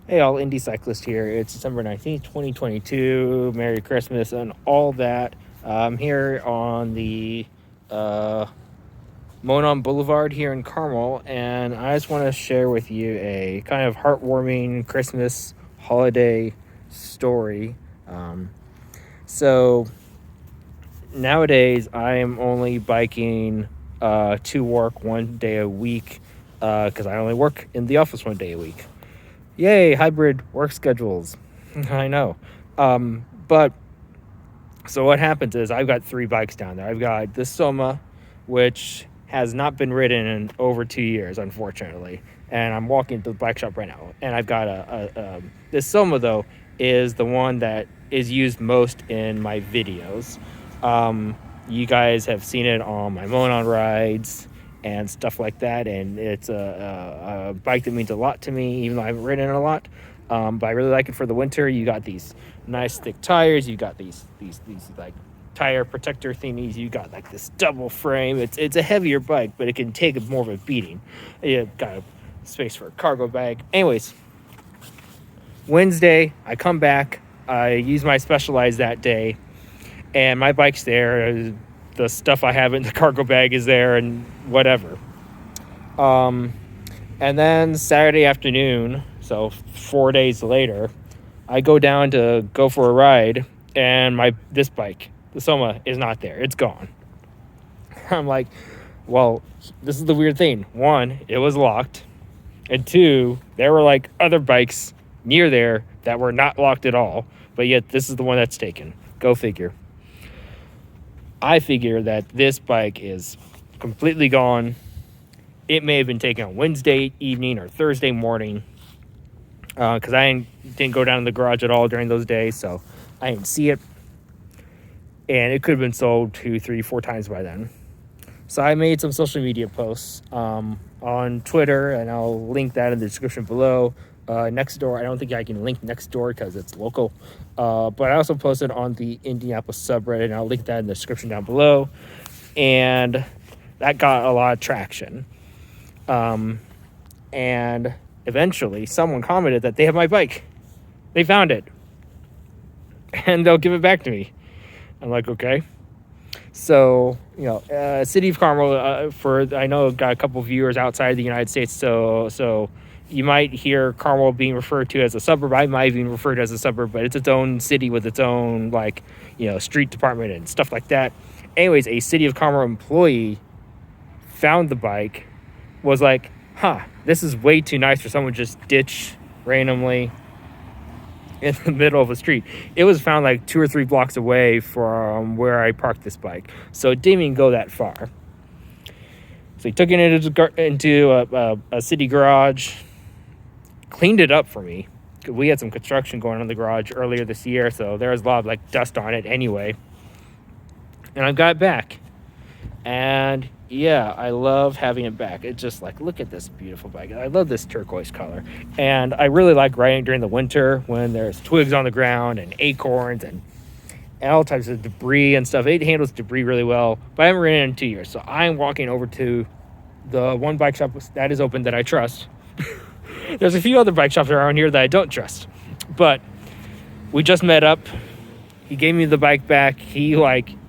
Hey all, Indie Cyclist here. It's December 19th, 2022. Merry Christmas and all that. I'm here on the Monon Boulevard here in Carmel, and I just want to share with you a kind of heartwarming Christmas holiday story. So nowadays, I am only biking to work one day a week because I only work in the office one day a week. Yay, hybrid work schedules. I know. But so what happens is I've got 3 bikes down there. I've got this Soma, which has not been ridden in over 2 years, unfortunately. And I'm walking to the bike shop right now. And I've got this Soma, though, is the one that is used most in my videos. You guys have seen it on my Monon rides and stuff like that, and it's a bike that means a lot to me, even though I haven't ridden it a lot. But I really like it for the winter. You got these nice thick tires. You got these like tire protector thingies. You got like this double frame. It's a heavier bike, but it can take more of a beating. You got space for a cargo bag. Anyways, Wednesday I come back. I use my Specialized that day, and my bike's there. The stuff I have in the cargo bag is there and whatever. And then Saturday afternoon, so 4 days later, I go down to go for a ride, and this bike, the Soma, is not there. It's gone. I'm like, well, this is the weird thing. 1, it was locked. And 2, there were like other bikes near there that were not locked at all. But yet this is the one that's taken. Go figure. I figure that this bike is completely gone. It may have been taken on Wednesday evening or Thursday morning, because I didn't go down to the garage at all during those days, so I didn't see it. And it could have been sold 2, 3, 4 times by then. So I made some social media posts on Twitter, and I'll link that in the description below. Nextdoor, I don't think I can link Nextdoor because it's local. But I also posted on the Indianapolis subreddit, and I'll link that in the description down below. And that got a lot of traction. And eventually someone commented that they have my bike. They found it. And they'll give it back to me. I'm like, okay. So, City of Carmel, I know got a couple viewers outside the United States, so you might hear Carmel being referred to as a suburb. I might even refer to it as a suburb, but it's its own city with its own, street department and stuff like that. Anyways, a City of Carmel employee found the bike, was like, this is way too nice for someone to just ditch randomly in the middle of a street. It was found like 2 or 3 blocks away from where I parked this bike, so it didn't even go that far. So he took it into a city garage, cleaned it up for me. We had some construction going on in the garage earlier this year, so there was a lot of dust on it anyway. And I got it back, and yeah, I love having it back. It's just look at this beautiful bike. I love this turquoise color, and I really like riding during the winter when there's twigs on the ground and acorns and all types of debris and stuff. It handles debris really well, but I haven't ridden it in 2 years, so I'm walking over to the one bike shop that is open that I trust. There's a few other bike shops around here that I don't trust, but we just met up. He gave me the bike back. He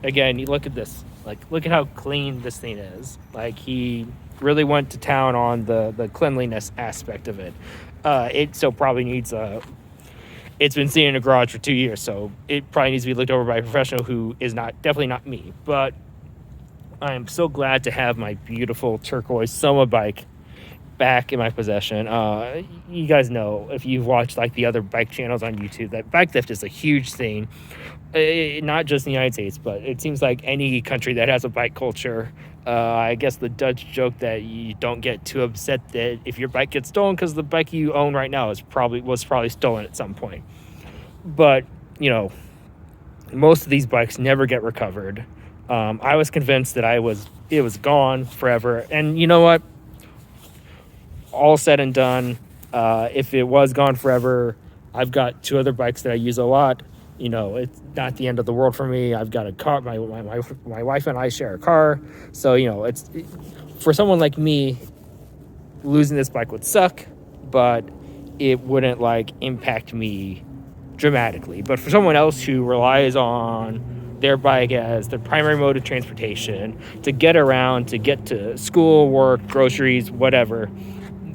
again, you look at this. Look at how clean this thing is. He really went to town on the cleanliness aspect of it. It still probably needs it's been sitting in a garage for 2 years, so it probably needs to be looked over by a professional who is definitely not me. But I'm so glad to have my beautiful turquoise Soma bike back in my possession. You guys know, if you've watched the other bike channels on YouTube, that bike theft is a huge thing. Not just in the United States, but it seems like any country that has a bike culture. I guess the Dutch joke that you don't get too upset that if your bike gets stolen, because the bike you own right now was probably stolen at some point. But most of these bikes never get recovered. I was convinced that it was gone forever, and you know what? All said and done, if it was gone forever, I've got 2 other bikes that I use a lot. It's not the end of the world for me. I've got a car. My wife and I share a car, so it's for someone like me, losing this bike would suck, but it wouldn't like impact me dramatically. But for someone else who relies on their bike as their primary mode of transportation to get around, to get to school, work, groceries, whatever,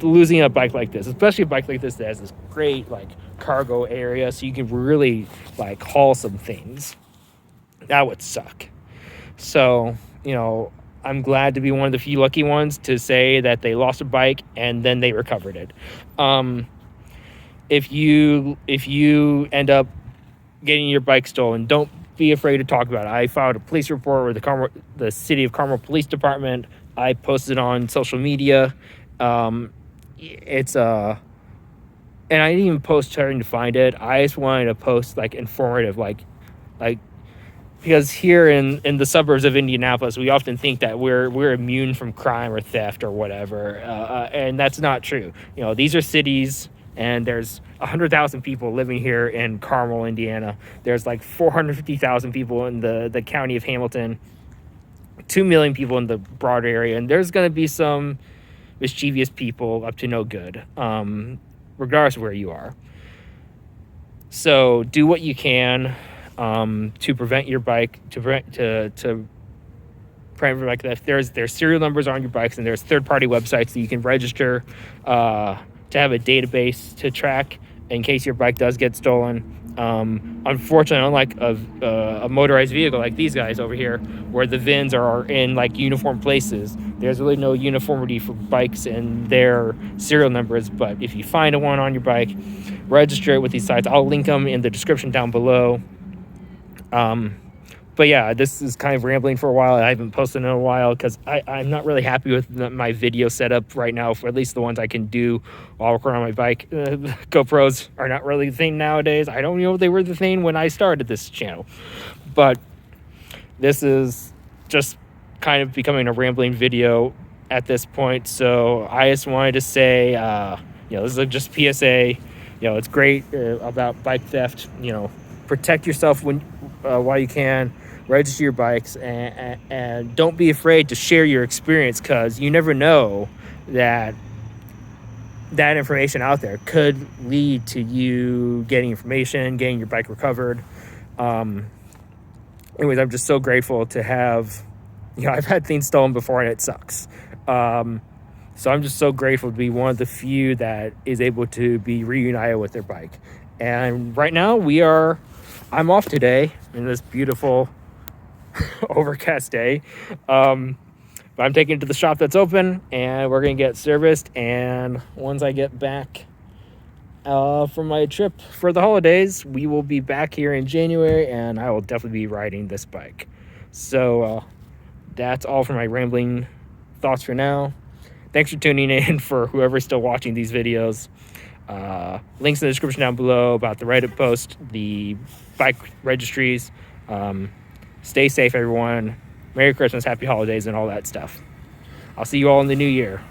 losing a bike like this, especially a bike like this that has this great like cargo area so you can really like haul some things, that would suck. So, you know, I'm glad to be one of the few lucky ones to say that they lost a bike and then they recovered it. If you end up getting your bike stolen, don't be afraid to talk about it. I filed a police report with the City of Carmel Police Department. I posted on social media. And I didn't even post trying to find it. I just wanted to post like informative, like because here in the suburbs of Indianapolis, we often think that we're immune from crime or theft or whatever, and that's not true. You know, these are cities, and there's 100,000 people living here in Carmel, Indiana. There's like 450,000 people in the county of Hamilton, 2 million people in the broader area, and there's going to be some mischievous people up to no good, regardless of where you are. So do what you can to prevent your bike, to prevent like that. There's serial numbers on your bikes, and there's third-party websites that you can register to have a database to track in case your bike does get stolen. Unfortunately, unlike a motorized vehicle like these guys over here, where the VINs are in like uniform places, there's really no uniformity for bikes and their serial numbers. But if you find one on your bike, register it with these sites. I'll link them in the description down below. But yeah, this is kind of rambling for a while. I haven't posted in a while because I'm not really happy with my video setup right now, for at least the ones I can do while working on my bike. GoPros are not really the thing nowadays. I don't know if they were the thing when I started this channel. But this is just kind of becoming a rambling video at this point. So I just wanted to say, this is just PSA. It's great about bike theft. Protect yourself while you can. Register your bikes, and don't be afraid to share your experience, because you never know that information out there could lead to you getting information, getting your bike recovered. Anyways, I'm just so grateful to have, I've had things stolen before and it sucks. So I'm just so grateful to be one of the few that is able to be reunited with their bike. And right now I'm off today in this beautiful overcast day. But I'm taking it to the shop that's open, and we're going to get serviced. And once I get back from my trip for the holidays, we will be back here in January, and I will definitely be riding this bike. So that's all for my rambling thoughts for now. Thanks for tuning in, for whoever's still watching these videos. Links in the description down below about the Reddit post, the bike registries. Stay safe, everyone. Merry Christmas, Happy Holidays, and all that stuff. I'll see you all in the new year.